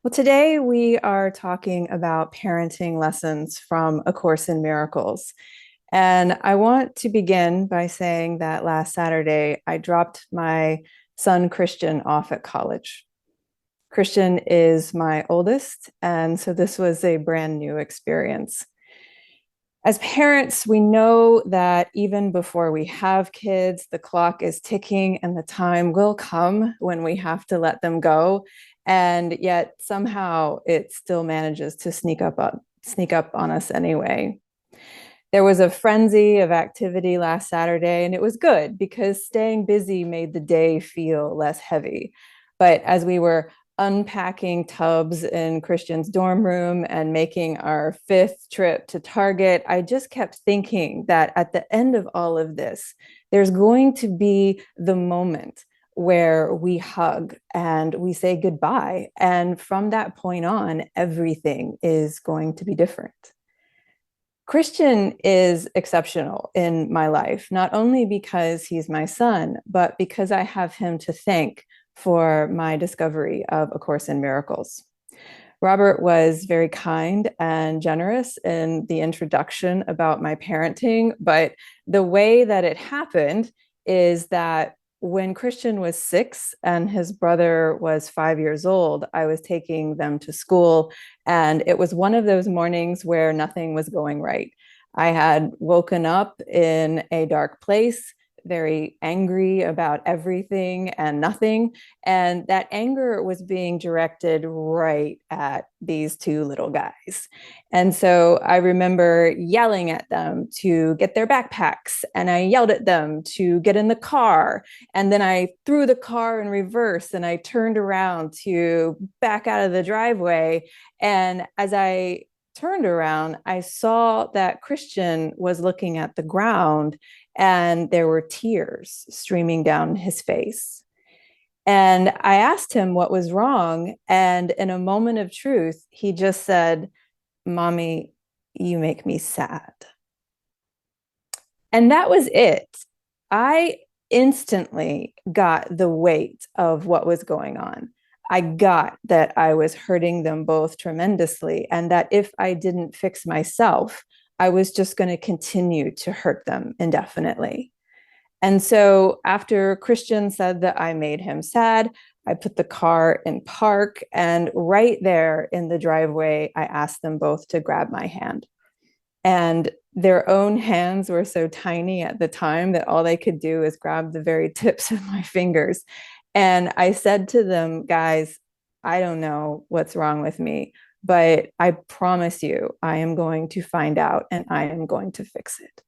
Well, today we are talking about parenting lessons from A Course in Miracles. And I want to begin by saying that last Saturday, I dropped my son Christian off at college. Christian is my oldest, and so this was a brand new experience. As parents, we know that even before we have kids, the clock is ticking and the time will come when we have to let them go. And yet somehow it still manages to sneak up on us anyway. There was a frenzy of activity last Saturday, and it was good because staying busy made the day feel less heavy. But as we were unpacking tubs in Christian's dorm room and making our fifth trip to Target, I just kept thinking that at the end of all of this, there's going to be the moment where we hug and we say goodbye. And from that point on, everything is going to be different. Christian is exceptional in my life, not only because he's my son, but because I have him to thank for my discovery of A Course in Miracles. Robert was very kind and generous in the introduction about my parenting, but the way that it happened is that when Christian was 6 and his brother was 5 years old, I was taking them to school. And it was one of those mornings where nothing was going right. I had woken up in a dark place, very angry about everything and nothing. And that anger was being directed right at these two little guys. And so I remember yelling at them to get their backpacks, and I yelled at them to get in the car. And then I threw the car in reverse and I turned around to back out of the driveway. And as I turned around, I saw that Christian was looking at the ground and there were tears streaming down his face. And I asked him what was wrong. And in a moment of truth, he just said, "Mommy, you make me sad." And that was it. I instantly got the weight of what was going on. I got that I was hurting them both tremendously, and that if I didn't fix myself, I was just going to continue to hurt them indefinitely. And so after Christian said that I made him sad, I put the car in park, and right there in the driveway, I asked them both to grab my hand. And their own hands were so tiny at the time that all they could do is grab the very tips of my fingers. And I said to them, "Guys, I don't know what's wrong with me, but I promise you, I am going to find out and I am going to fix it."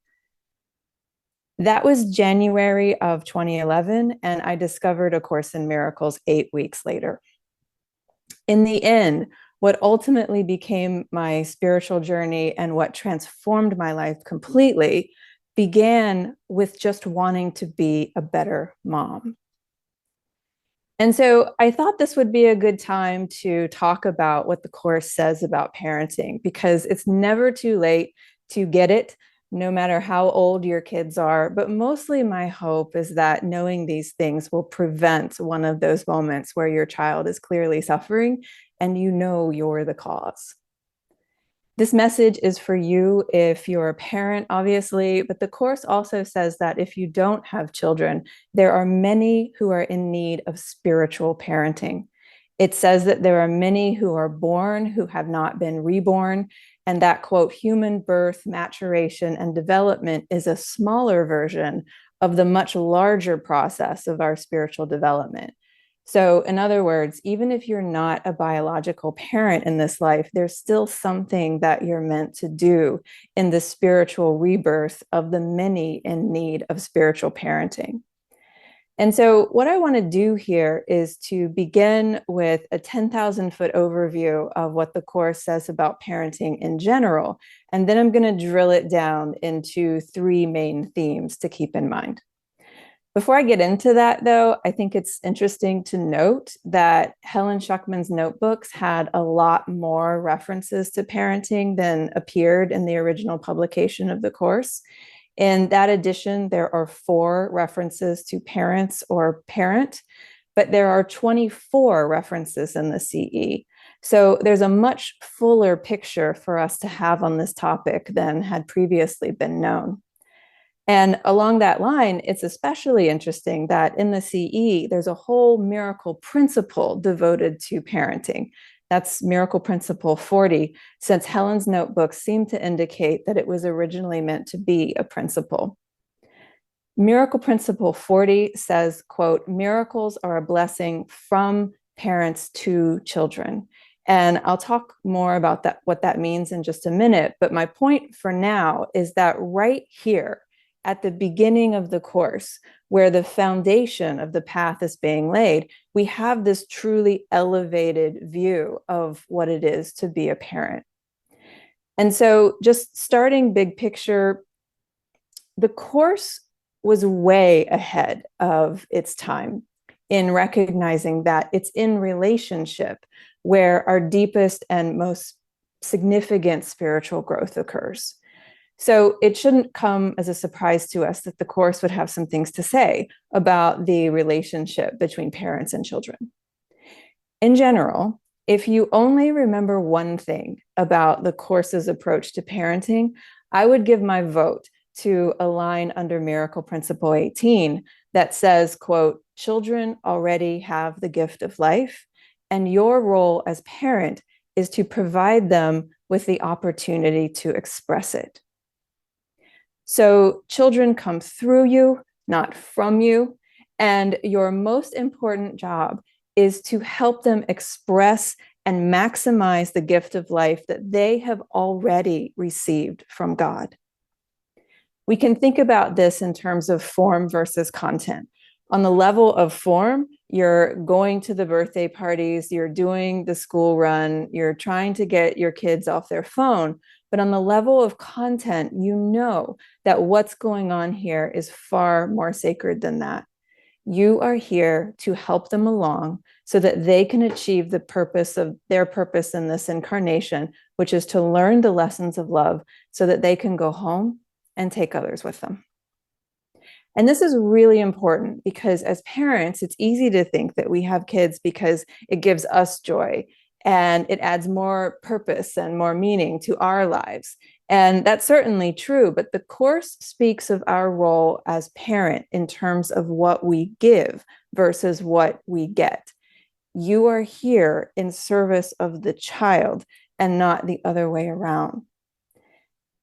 That was January of 2011, and I discovered A Course in Miracles 8 weeks later. In the end, what ultimately became my spiritual journey and what transformed my life completely began with just wanting to be a better mom. And so I thought this would be a good time to talk about what the Course says about parenting, because it's never too late to get it, no matter how old your kids are. But mostly my hope is that knowing these things will prevent one of those moments where your child is clearly suffering and you know you're the cause. This message is for you if you're a parent, obviously, but the Course also says that if you don't have children, there are many who are in need of spiritual parenting. It says that there are many who are born who have not been reborn, and that, quote, human birth, maturation, and development is a smaller version of the much larger process of our spiritual development. So, in other words, even if you're not a biological parent in this life, there's still something that you're meant to do in the spiritual rebirth of the many in need of spiritual parenting. And so, what I want to do here is to begin with a 10,000-foot overview of what the Course says about parenting in general. And then I'm going to drill it down into 3 main themes to keep in mind. Before I get into that, though, I think it's interesting to note that Helen Schuckman's notebooks had a lot more references to parenting than appeared in the original publication of the Course. In that edition, there are 4 references to parents or parent, but there are 24 references in the CE. So there's a much fuller picture for us to have on this topic than had previously been known. And along that line, it's especially interesting that in the CE, there's a whole miracle principle devoted to parenting. That's Miracle Principle 40, since Helen's notebooks seem to indicate that it was originally meant to be a principle. Miracle Principle 40 says, quote, miracles are a blessing from parents to children. And I'll talk more about that, what that means in just a minute. But my point for now is that right here at the beginning of the course, where the foundation of the path is being laid, we have this truly elevated view of what it is to be a parent. And so just starting big picture, the course was way ahead of its time in recognizing that it's in relationship where our deepest and most significant spiritual growth occurs. So it shouldn't come as a surprise to us that the course would have some things to say about the relationship between parents and children. In general, if you only remember one thing about the course's approach to parenting, I would give my vote to a line under Miracle Principle 18 that says, quote, children already have the gift of life, and your role as parent is to provide them with the opportunity to express it. So children come through you, not from you, and your most important job is to help them express and maximize the gift of life that they have already received from God. We can think about this in terms of form versus content. On the level of form, you're going to the birthday parties, you're doing the school run, you're trying to get your kids off their phone. But on the level of content, you know that what's going on here is far more sacred than that. You are here to help them along so that they can achieve the purpose of their purpose in this incarnation, which is to learn the lessons of love so that they can go home and take others with them. And this is really important because as parents, it's easy to think that we have kids because it gives us joy and it adds more purpose and more meaning to our lives. And that's certainly true, but the course speaks of our role as parent in terms of what we give versus what we get. You are here in service of the child and not the other way around.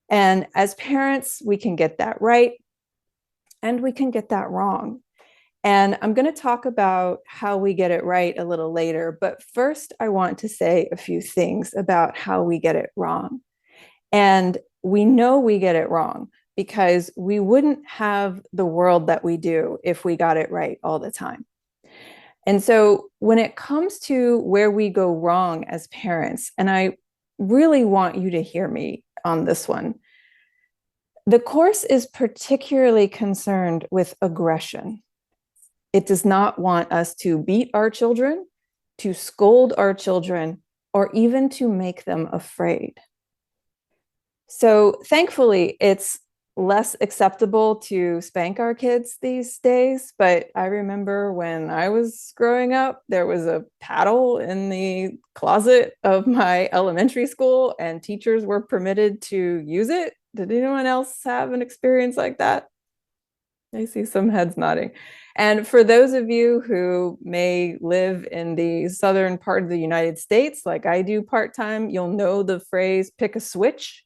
And as parents, we can get that right and we can get that wrong. And I'm going to talk about how we get it right a little later. But first, I want to say a few things about how we get it wrong. And we know we get it wrong because we wouldn't have the world that we do if we got it right all the time. And so when it comes to where we go wrong as parents, and I really want you to hear me on this one, the course is particularly concerned with aggression. It does not want us to beat our children, to scold our children, or even to make them afraid. So thankfully, it's less acceptable to spank our kids these days. But I remember when I was growing up, there was a paddle in the closet of my elementary school, and teachers were permitted to use it. Did anyone else have an experience like that? I see some heads nodding. And for those of you who may live in the southern part of the United States, like I do part-time, you'll know the phrase pick a switch,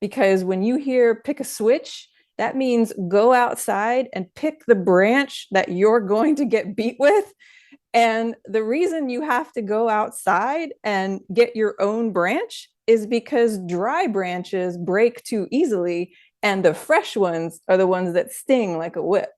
because when you hear pick a switch, that means go outside and pick the branch that you're going to get beat with. And the reason you have to go outside and get your own branch is because dry branches break too easily, and the fresh ones are the ones that sting like a whip.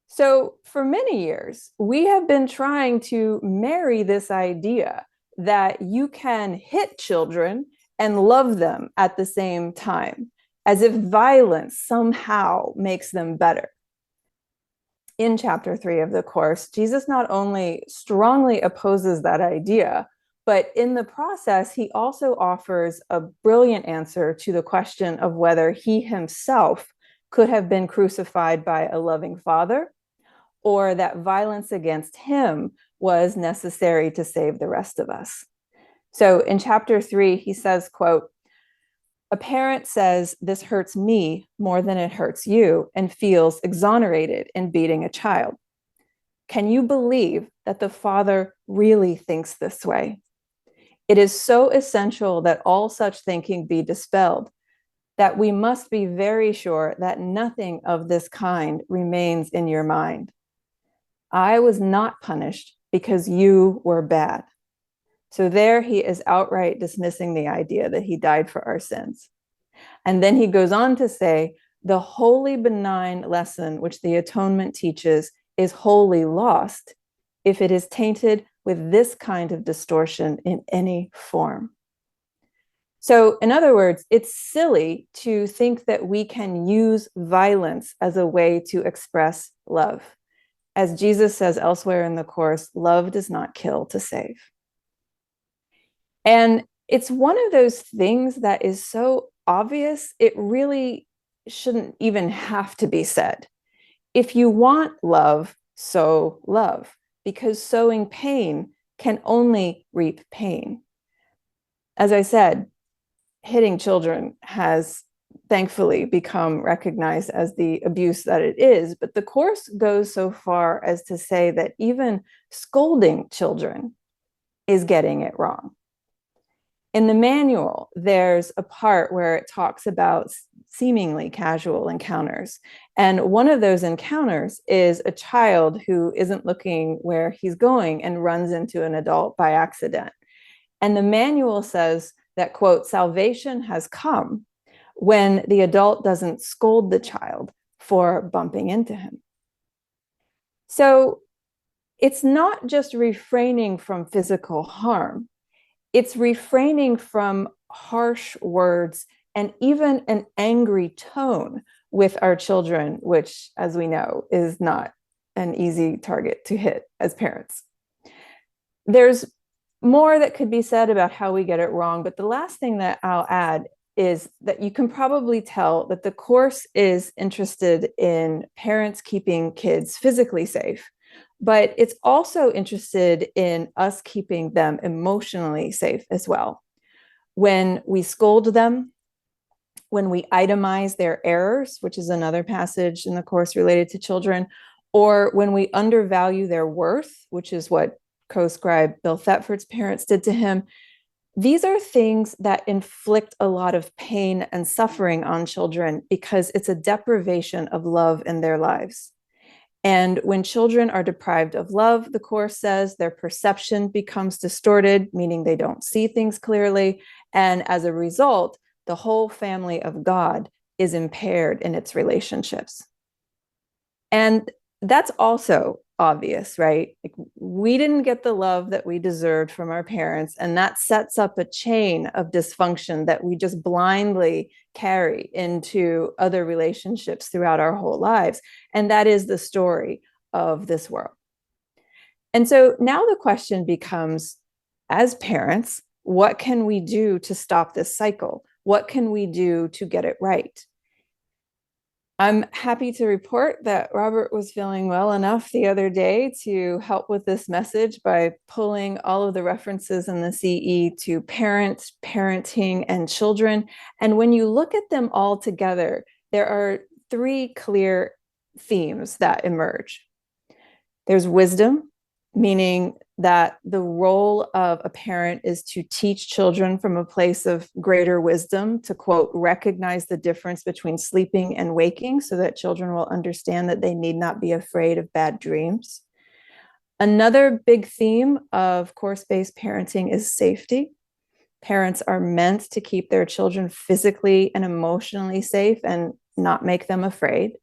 So for many years, we have been trying to marry this idea that you can hit children and love them at the same time, as if violence somehow makes them better. In chapter 3 of the course, Jesus not only strongly opposes that idea, but in the process, he also offers a brilliant answer to the question of whether he himself could have been crucified by a loving father, or that violence against him was necessary to save the rest of us. So in chapter 3, he says, quote, "A parent says this hurts me more than it hurts you and feels exonerated in beating a child. Can you believe that the father really thinks this way? It is so essential that all such thinking be dispelled that we must be very sure that nothing of this kind remains in your mind. I was not punished because you were bad." So there he is outright dismissing the idea that he died for our sins. And then he goes on to say, the wholly benign lesson which the atonement teaches is wholly lost if it is tainted with this kind of distortion in any form. So, in other words, it's silly to think that we can use violence as a way to express love. As Jesus says elsewhere in the Course, love does not kill to save. And it's one of those things that is so obvious, it really shouldn't even have to be said. If you want love, sow love, because sowing pain can only reap pain. As I said, hitting children has thankfully become recognized as the abuse that it is, but the Course goes so far as to say that even scolding children is getting it wrong. In the manual, there's a part where it talks about seemingly casual encounters. And one of those encounters is a child who isn't looking where he's going and runs into an adult by accident. And the manual says that, quote, salvation has come when the adult doesn't scold the child for bumping into him. So it's not just refraining from physical harm. It's refraining from harsh words and even an angry tone with our children, which, as we know, is not an easy target to hit as parents. There's more that could be said about how we get it wrong, but the last thing that I'll add is that you can probably tell that the Course is interested in parents keeping kids physically safe, but it's also interested in us keeping them emotionally safe as well. When we scold them, when we itemize their errors, which is another passage in the Course related to children, or when we undervalue their worth, which is what co-scribe Bill Thetford's parents did to him, these are things that inflict a lot of pain and suffering on children because it's a deprivation of love in their lives. And when children are deprived of love, the Course says their perception becomes distorted, meaning they don't see things clearly. And as a result, the whole family of God is impaired in its relationships. And that's also obvious, right? Like, we didn't get the love that we deserved from our parents, and that sets up a chain of dysfunction that we just blindly carry into other relationships throughout our whole lives. And that is the story of this world. And so now the question becomes, as parents, what can we do to stop this cycle? What can we do to get it right? I'm happy to report that Robert was feeling well enough the other day to help with this message by pulling all of the references in the CE to parents, parenting, and children. And when you look at them all together, there are three clear themes that emerge. There's wisdom, meaning that the role of a parent is to teach children from a place of greater wisdom, to, quote, recognize the difference between sleeping and waking so that children will understand that they need not be afraid of bad dreams. Another big theme of course-based parenting is safety. Parents are meant to keep their children physically and emotionally safe and not make them afraid.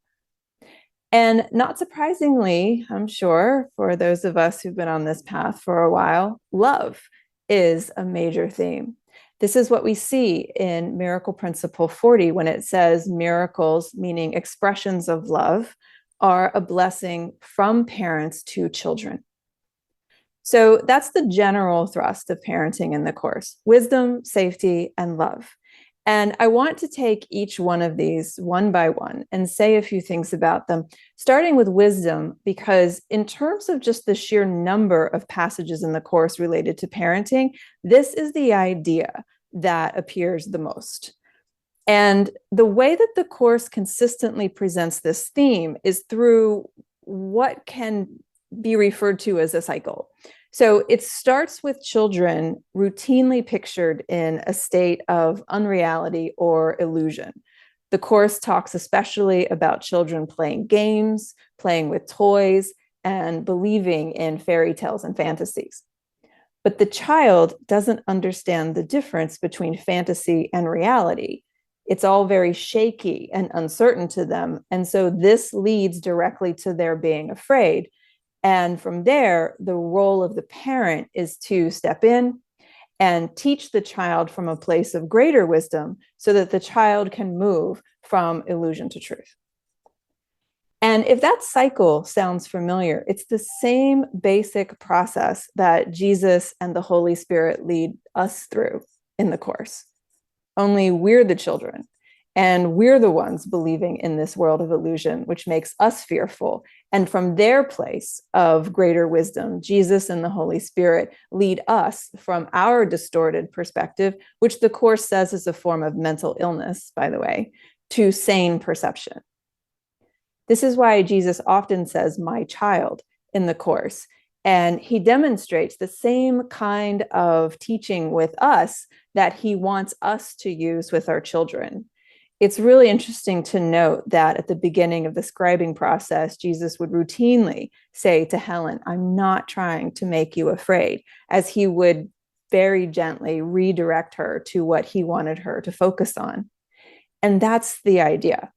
And not surprisingly, I'm sure, for those of us who've been on this path for a while, love is a major theme. This is what we see in Miracle Principle 40 when it says miracles, meaning expressions of love, are a blessing from parents to children. So that's the general thrust of parenting in the Course: wisdom, safety, and love. And I want to take each one of these one by one and say a few things about them, starting with wisdom, because in terms of just the sheer number of passages in the course related to parenting, this is the idea that appears the most. And the way that the course consistently presents this theme is through what can be referred to as a cycle. So it starts with children routinely pictured in a state of unreality or illusion. The course talks especially about children playing games, playing with toys, and believing in fairy tales and fantasies. But the child doesn't understand the difference between fantasy and reality. It's all very shaky and uncertain to them. And so this leads directly to their being afraid. And from there, the role of the parent is to step in and teach the child from a place of greater wisdom so that the child can move from illusion to truth. And if that cycle sounds familiar, it's the same basic process that Jesus and the Holy Spirit lead us through in the course. Only we're the children, and we're the ones believing in this world of illusion, which makes us fearful. And from their place of greater wisdom, Jesus and the Holy Spirit lead us from our distorted perspective, which the course says is a form of mental illness, by the way, to sane perception. This is why Jesus often says, "my child," in the course. And he demonstrates the same kind of teaching with us that he wants us to use with our children. It's really interesting to note that at the beginning of the scribing process, Jesus would routinely say to Helen, "I'm not trying to make you afraid," as he would very gently redirect her to what he wanted her to focus on. And that's the idea.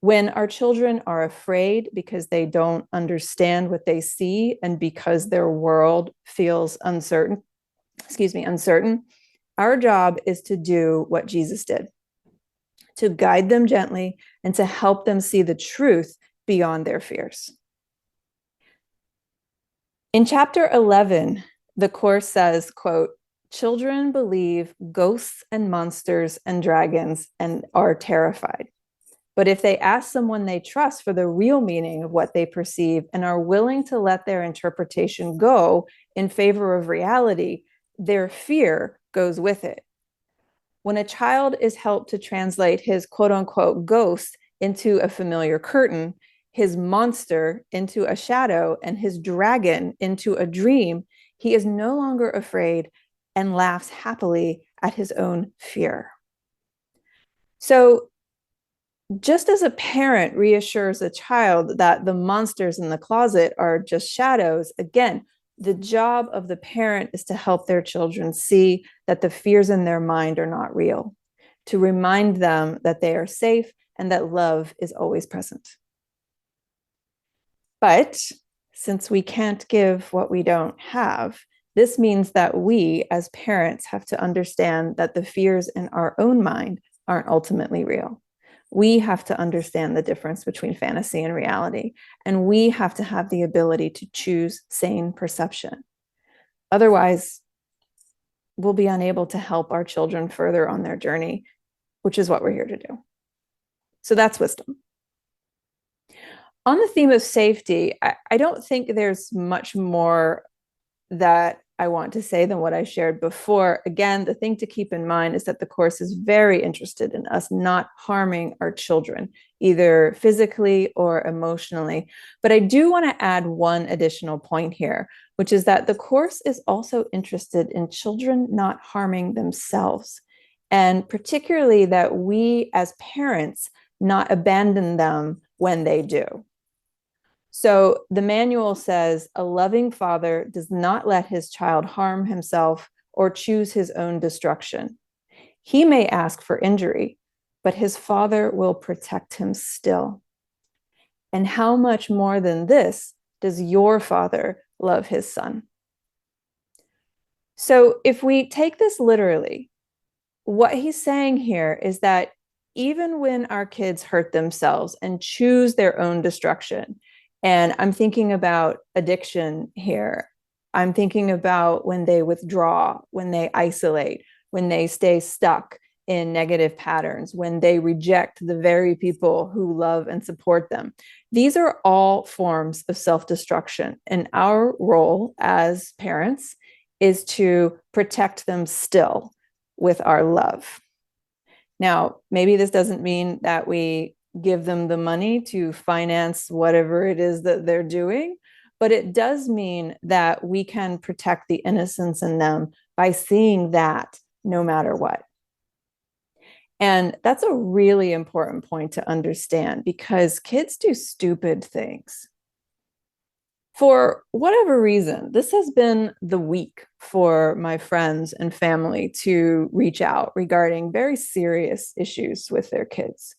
When our children are afraid because they don't understand what they see and because their world feels uncertain, our job is to do what Jesus did, to guide them gently and to help them see the truth beyond their fears. In chapter 11, the course says, quote, "Children believe ghosts and monsters and dragons and are terrified. But if they ask someone they trust for the real meaning of what they perceive and are willing to let their interpretation go in favor of reality, their fear goes with it." When a child is helped to translate his quote unquote ghost into a familiar curtain, his monster into a shadow, and his dragon into a dream, he is no longer afraid and laughs happily at his own fear. So, just as a parent reassures a child that the monsters in the closet are just shadows, again, the job of the parent is to help their children see that the fears in their mind are not real, to remind them that they are safe and that love is always present. But since we can't give what we don't have, this means that we as parents have to understand that the fears in our own mind aren't ultimately real. We have to understand the difference between fantasy and reality, and we have to have the ability to choose sane perception. Otherwise, we'll be unable to help our children further on their journey, which is what we're here to do. So that's wisdom. On the theme of safety, I don't think there's much more that I want to say than what I shared before. Again, the thing to keep in mind is that the course is very interested in us not harming our children, either physically or emotionally. But I do want to add one additional point here, which is that the course is also interested in children not harming themselves, and particularly that we as parents not abandon them when they do. So the manual says a loving father does not let his child harm himself or choose his own destruction. He may ask for injury, but his father will protect him still. And how much more than this does your father love his son? So if we take this literally, what he's saying here is that even when our kids hurt themselves and choose their own destruction, and I'm thinking about addiction here. I'm thinking about when they withdraw, when they isolate, when they stay stuck in negative patterns, when they reject the very people who love and support them. These are all forms of self-destruction. And our role as parents is to protect them still with our love. Now, maybe this doesn't mean that we give them the money to finance whatever it is that they're doing, but it does mean that we can protect the innocence in them by seeing that no matter what. And that's a really important point to understand, because kids do stupid things. For whatever reason, this has been the week for my friends and family to reach out regarding very serious issues with their kids.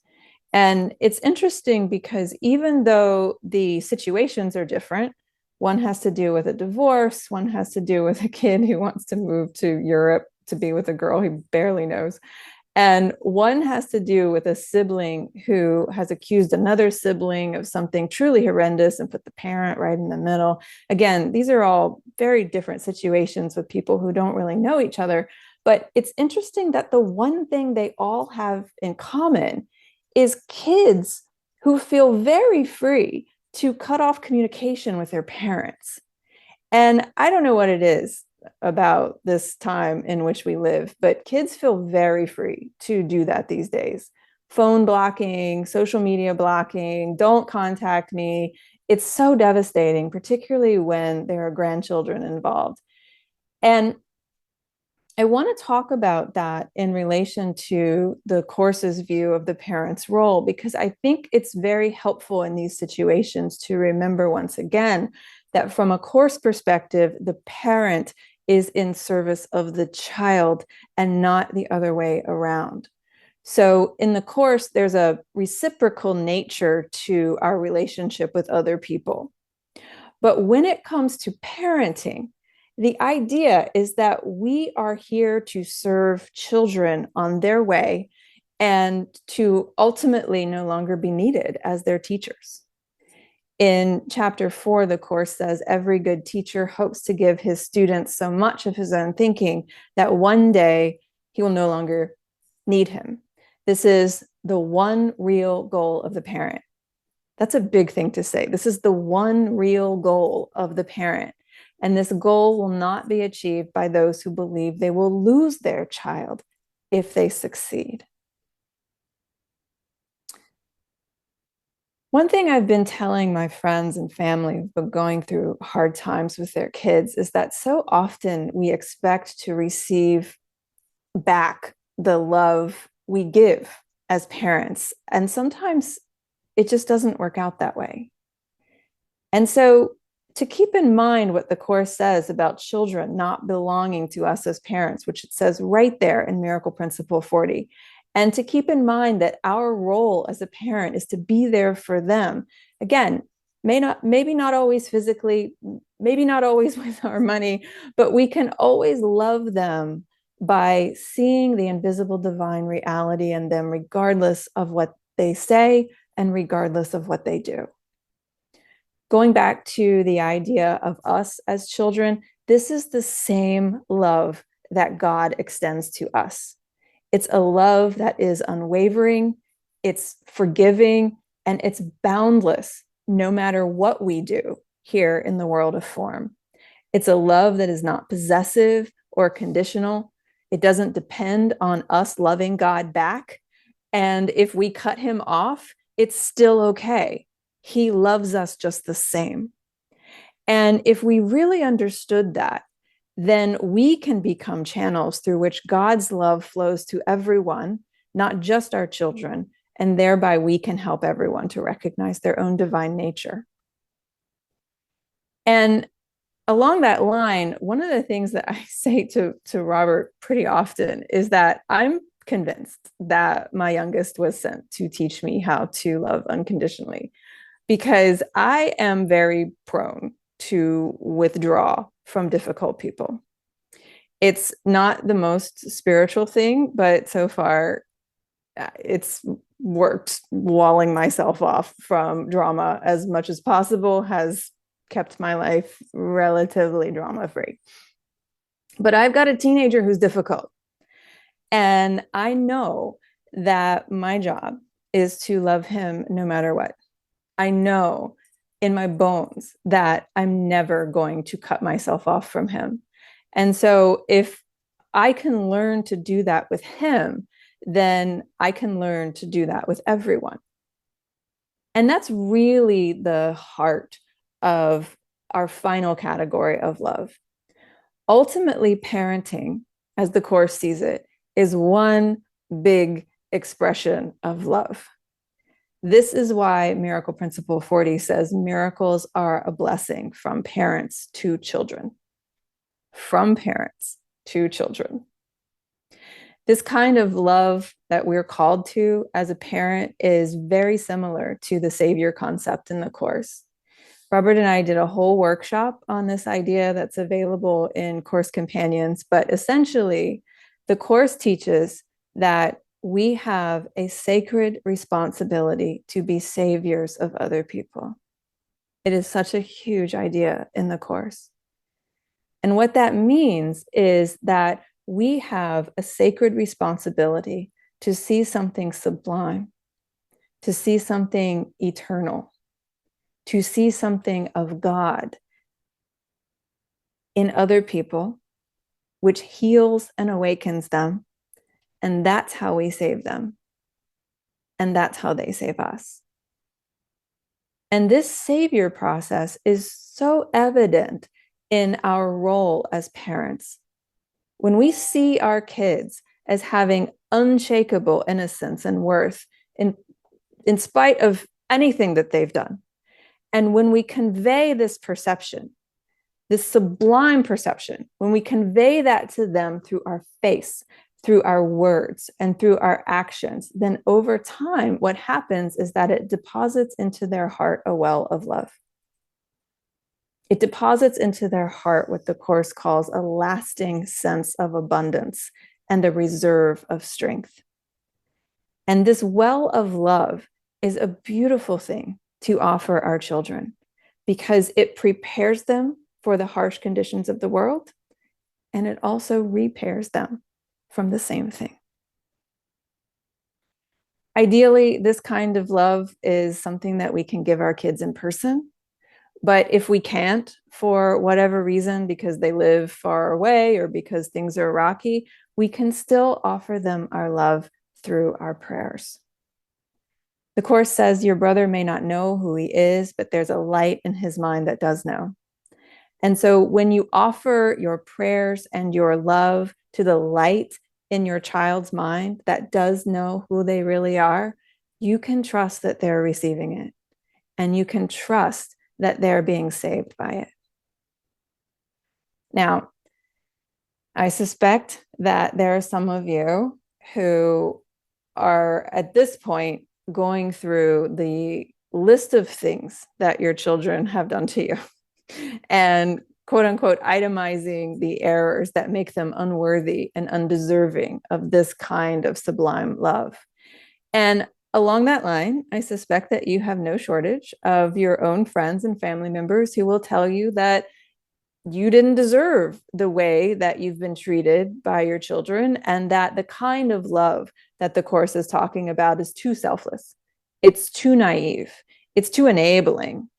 And it's interesting because even though the situations are different, one has to do with a divorce, one has to do with a kid who wants to move to Europe to be with a girl he barely knows. And one has to do with a sibling who has accused another sibling of something truly horrendous and put the parent right in the middle. Again, these are all very different situations with people who don't really know each other. But it's interesting that the one thing they all have in common is kids who feel very free to cut off communication with their parents. And I don't know what it is about this time in which we live, but kids feel very free to do that these days. Phone blocking, social media blocking, don't contact me. It's so devastating, particularly when there are grandchildren involved. And I want to talk about that in relation to the course's view of the parent's role, because I think it's very helpful in these situations to remember once again that from a course perspective, the parent is in service of the child and not the other way around. So in the course, there's a reciprocal nature to our relationship with other people. But when it comes to parenting, the idea is that we are here to serve children on their way and to ultimately no longer be needed as their teachers. In chapter 4, the course says every good teacher hopes to give his students so much of his own thinking that one day he will no longer need him. This is the one real goal of the parent. That's a big thing to say. This is the one real goal of the parent. And this goal will not be achieved by those who believe they will lose their child if they succeed. One thing I've been telling my friends and family who've been going through hard times with their kids is that so often we expect to receive back the love we give as parents. And sometimes it just doesn't work out that way. And so to keep in mind what the course says about children not belonging to us as parents, which it says right there in Miracle Principle 40, and to keep in mind that our role as a parent is to be there for them. Again, maybe not always physically, maybe not always with our money, but we can always love them by seeing the invisible divine reality in them, regardless of what they say and regardless of what they do. Going back to the idea of us as children, this is the same love that God extends to us. It's a love that is unwavering, it's forgiving, and it's boundless, no matter what we do here in the world of form. It's a love that is not possessive or conditional. It doesn't depend on us loving God back. And if we cut him off, it's still okay. He loves us just the same. And if we really understood that, then we can become channels through which God's love flows to everyone, not just our children, and thereby we can help everyone to recognize their own divine nature. And along that line, one of the things that I say to Robert pretty often is that I'm convinced that my youngest was sent to teach me how to love unconditionally, because I am very prone to withdraw from difficult people. It's not the most spiritual thing, but so far it's worked. Walling myself off from drama as much as possible has kept my life relatively drama-free. But I've got a teenager who's difficult. And I know that my job is to love him no matter what. I know in my bones that I'm never going to cut myself off from him. And so if I can learn to do that with him, then I can learn to do that with everyone. And that's really the heart of our final category of love. Ultimately, parenting, as the Course sees it, is one big expression of love. This is why Miracle Principle 40 says miracles are a blessing from parents to children. From parents to children. This kind of love that we're called to as a parent is very similar to the Savior concept in the Course. Robert and I did a whole workshop on this idea that's available in Course Companions, but essentially, the Course teaches that we have a sacred responsibility to be saviors of other people. It is such a huge idea in the Course. And what that means is that we have a sacred responsibility to see something sublime, to see something eternal, to see something of God in other people, which heals and awakens them. And that's how we save them. And that's how they save us. And this savior process is so evident in our role as parents. When we see our kids as having unshakable innocence and worth in spite of anything that they've done, and when we convey this perception, this sublime perception, when we convey that to them through our face, through our words, and through our actions, then over time, what happens is that it deposits into their heart a well of love. It deposits into their heart what the Course calls a lasting sense of abundance and a reserve of strength. And this well of love is a beautiful thing to offer our children because it prepares them for the harsh conditions of the world, and it also repairs them from the same thing. Ideally, this kind of love is something that we can give our kids in person. But if we can't, for whatever reason, because they live far away or because things are rocky, we can still offer them our love through our prayers. The Course says your brother may not know who he is, but there's a light in his mind that does know. And so when you offer your prayers and your love to the light in your child's mind that does know who they really are, you can trust that they're receiving it. And you can trust that they're being saved by it. Now, I suspect that there are some of you who are at this point going through the list of things that your children have done to you and quote unquote itemizing the errors that make them unworthy and undeserving of this kind of sublime love. And along that line, I suspect that you have no shortage of your own friends and family members who will tell you that you didn't deserve the way that you've been treated by your children, and that the kind of love that the Course is talking about is too selfless. It's too naive. It's too enabling.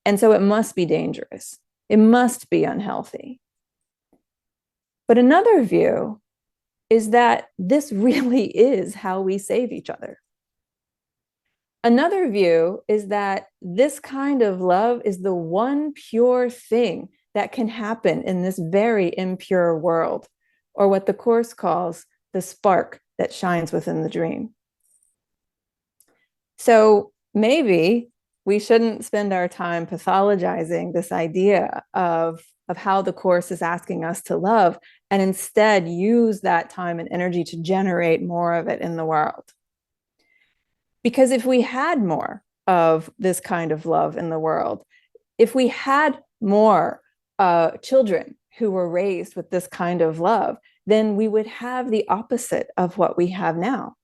And so it must be dangerous. It must be unhealthy. But another view is that this really is how we save each other. Another view is that this kind of love is the one pure thing that can happen in this very impure world, or what the Course calls the spark that shines within the dream. So maybe we shouldn't spend our time pathologizing this idea of how the Course is asking us to love, and instead use that time and energy to generate more of it in the world. Because if we had more of this kind of love in the world, if we had more children who were raised with this kind of love, then we would have the opposite of what we have now.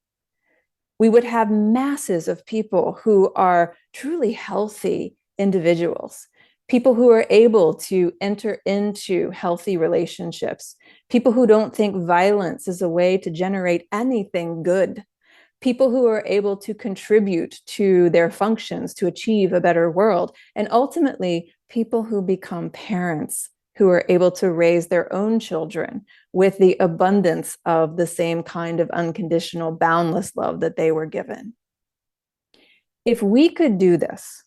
We would have masses of people who are truly healthy individuals, people who are able to enter into healthy relationships, people who don't think violence is a way to generate anything good, people who are able to contribute to their functions to achieve a better world, and ultimately people who become parents who are able to raise their own children with the abundance of the same kind of unconditional, boundless love that they were given. If we could do this,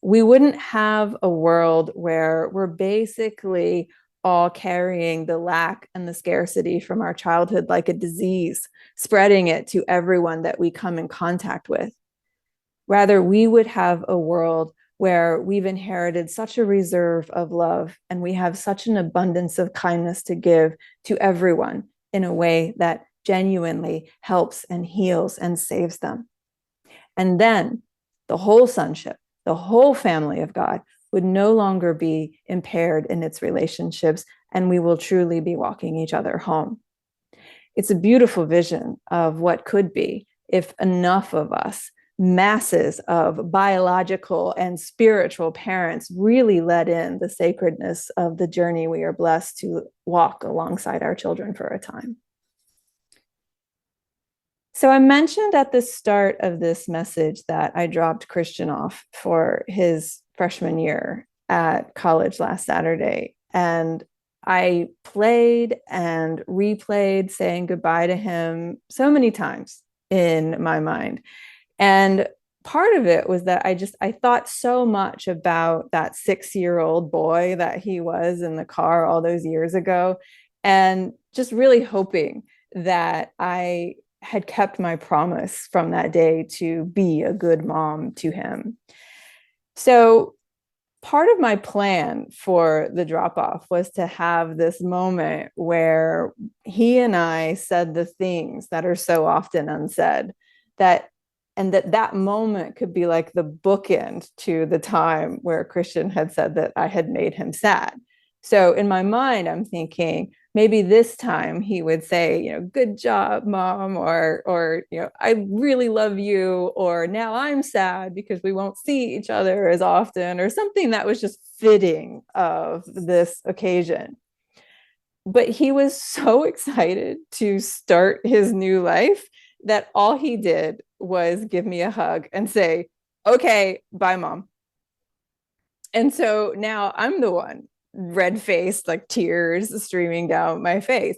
we wouldn't have a world where we're basically all carrying the lack and the scarcity from our childhood like a disease, spreading it to everyone that we come in contact with. Rather, we would have a world where we've inherited such a reserve of love and we have such an abundance of kindness to give to everyone in a way that genuinely helps and heals and saves them. And then the whole sonship, the whole family of God would no longer be impaired in its relationships, and we will truly be walking each other home. It's a beautiful vision of what could be if enough of us, masses of biological and spiritual parents, really let in the sacredness of the journey we are blessed to walk alongside our children for a time. So I mentioned at the start of this message that I dropped Christian off for his freshman year at college last Saturday. And I played and replayed saying goodbye to him so many times in my mind. And part of it was that I thought so much about that 6-year-old boy that he was in the car all those years ago, and just really hoping that I had kept my promise from that day to be a good mom to him. So part of my plan for the drop off was to have this moment where he and I said the things that are so often unsaid, that and that moment could be like the bookend to the time where Christian had said that I had made him sad. So in my mind, I'm thinking maybe this time he would say, good job, mom, or I really love you, or now I'm sad because we won't see each other as often, or something that was just fitting of this occasion. But he was so excited to start his new life that all he did was give me a hug and say, okay, bye, mom. And so now I'm the one red faced, like tears streaming down my face.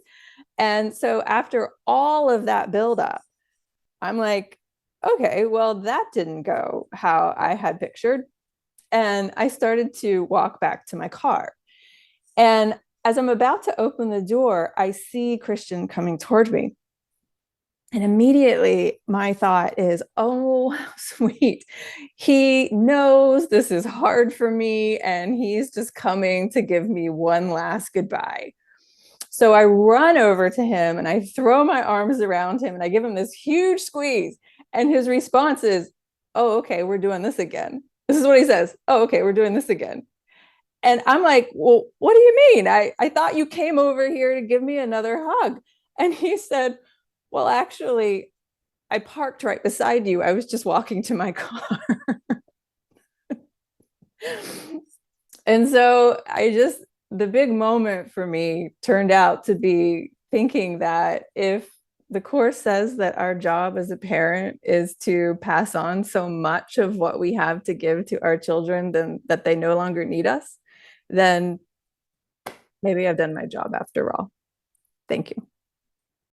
And so after all of that buildup, I'm like, okay, well, that didn't go how I had pictured. And I started to walk back to my car. And as I'm about to open the door, I see Christian coming toward me. And immediately my thought is, oh, sweet. He knows this is hard for me, and he's just coming to give me one last goodbye. So I run over to him and I throw my arms around him and I give him this huge squeeze. And his response is, oh, okay, we're doing this again. This is what he says. Oh, okay, we're doing this again. And I'm like, well, what do you mean? I thought you came over here to give me another hug. And he said, well, actually, I parked right beside you. I was just walking to my car. And so the big moment for me turned out to be thinking that if the Course says that our job as a parent is to pass on so much of what we have to give to our children, then that they no longer need us, then maybe I've done my job after all. Thank you.